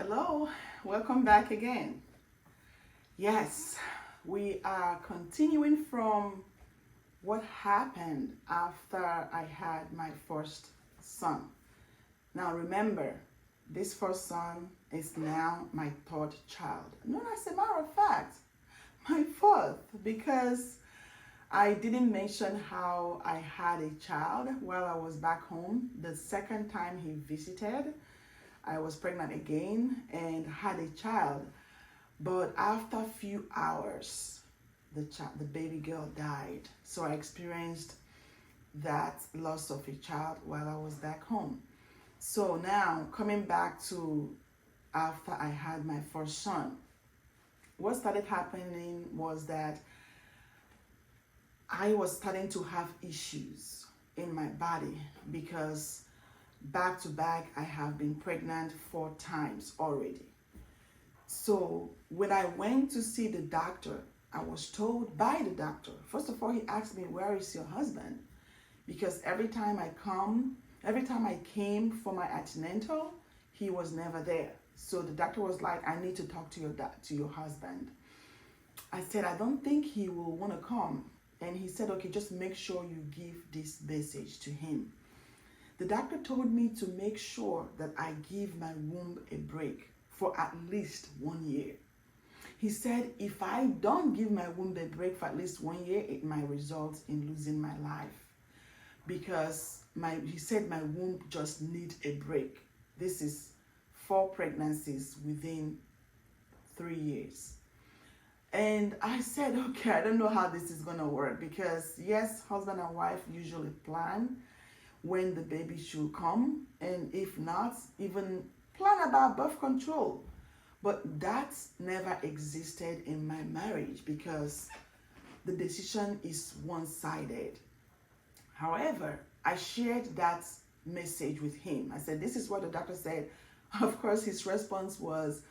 Hello, welcome back again. Yes, we are continuing from what happened after I had my first son. Now remember, this first son is now my third child. No, as a matter of fact, my fourth, because I didn't mention how I had a child while I was back home. The second time he visited, I was pregnant again and had a child. But after a few hours, the baby girl died. So I experienced that loss of a child while I was back home. So now coming back to after I had my first son, what started happening was that I was starting to have issues in my body because back to back I have been pregnant 4 times already. So when I went to see the doctor, I was told by the doctor, first of all, he asked me, where is your husband? Because every time I came for my antenatal, he was never there. So the doctor was like, I need to talk to your husband. I said, I don't think he will want to come. And he said, okay, just make sure you give this message to him. The doctor told me to make sure that I give my womb a break for at least 1 year. He said, if I don't give my womb a break for at least 1 year, it might result in losing my life. Because he said my womb just needs a break. This is 4 pregnancies within 3 years. And I said, okay, I don't know how this is going to work because yes, husband and wife usually plan when the baby should come, and if not, even plan about birth control. But that never existed in my marriage because the decision is one-sided. However, I shared that message with him. I said, this is what the doctor said. Of course, his response was,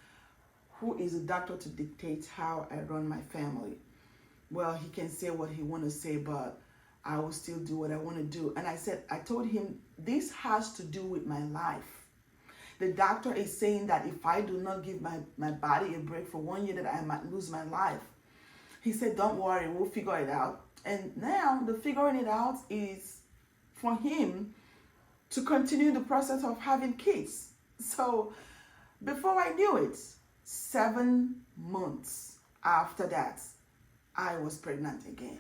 who is the doctor to dictate how I run my family? Well, he can say what he want to say, but I will still do what I want to do. And I told him, this has to do with my life. The doctor is saying that if I do not give my body a break for 1 year, that I might lose my life. He said, don't worry, we'll figure it out. And now the figuring it out is for him to continue the process of having kids. So before I knew it, 7 months after that, I was pregnant again.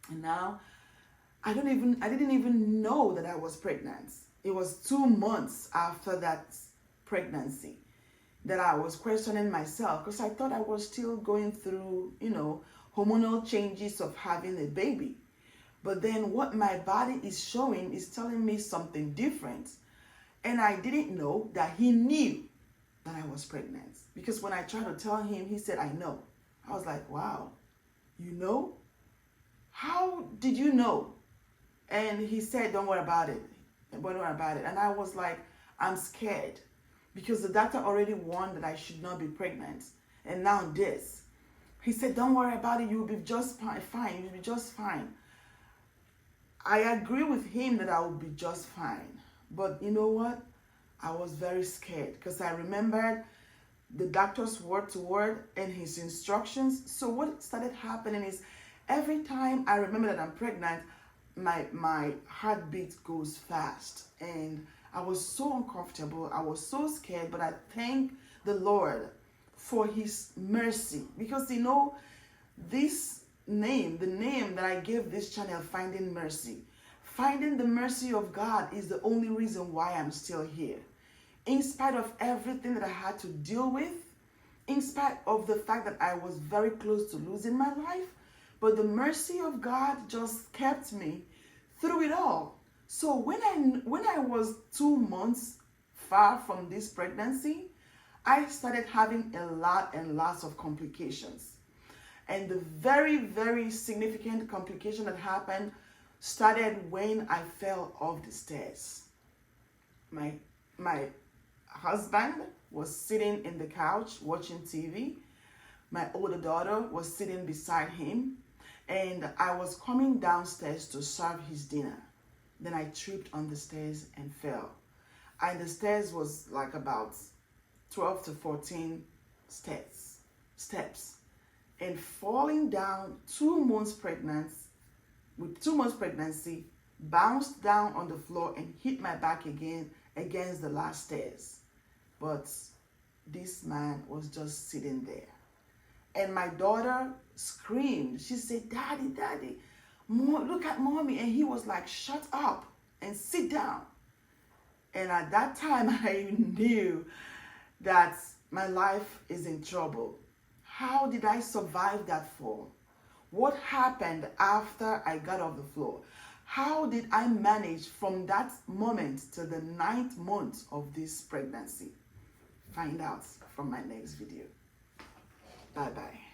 And now I didn't even know that I was pregnant. It was 2 months after that pregnancy that I was questioning myself because I thought I was still going through, hormonal changes of having a baby. But then what my body is showing is telling me something different. And I didn't know that he knew that I was pregnant. Because when I tried to tell him, he said, I know. I was like, wow, you know? How did you know? And he said, don't worry about it. Don't worry about it. And I was like, I'm scared. Because the doctor already warned that I should not be pregnant. And now this. He said, don't worry about it. You'll be just fine. You'll be just fine. I agree with him that I will be just fine. But you know what? I was very scared because I remembered the doctor's word to word and his instructions. So what started happening is every time I remember that I'm pregnant, my heartbeat goes fast. And I was so uncomfortable. I was so scared, but I thank the Lord for his mercy. Because this name, the name that I gave this channel, Finding Mercy. Finding the mercy of God is the only reason why I'm still here. In spite of everything that I had to deal with, in spite of the fact that I was very close to losing my life, but the mercy of God just kept me through it all. So when I was 2 months far from this pregnancy, I started having a lot and lots of complications. And the very, very significant complication that happened started when I fell off the stairs. My husband was sitting in the couch watching TV. My older daughter was sitting beside him. And I was coming downstairs to serve his dinner. Then I tripped on the stairs and fell. And the stairs was like about 12 to 14 steps, and falling down 2 months pregnant, with 2 months pregnancy, bounced down on the floor and hit my back again against the last stairs. But this man was just sitting there. And my daughter screamed. She said, "Daddy, Daddy, look at mommy." And he was like, "Shut up and sit down." And at that time, I knew that my life is in trouble. How did I survive that fall? What happened after I got off the floor? How did I manage from that moment to the 9th month of this pregnancy? Find out from my next video. Bye-bye.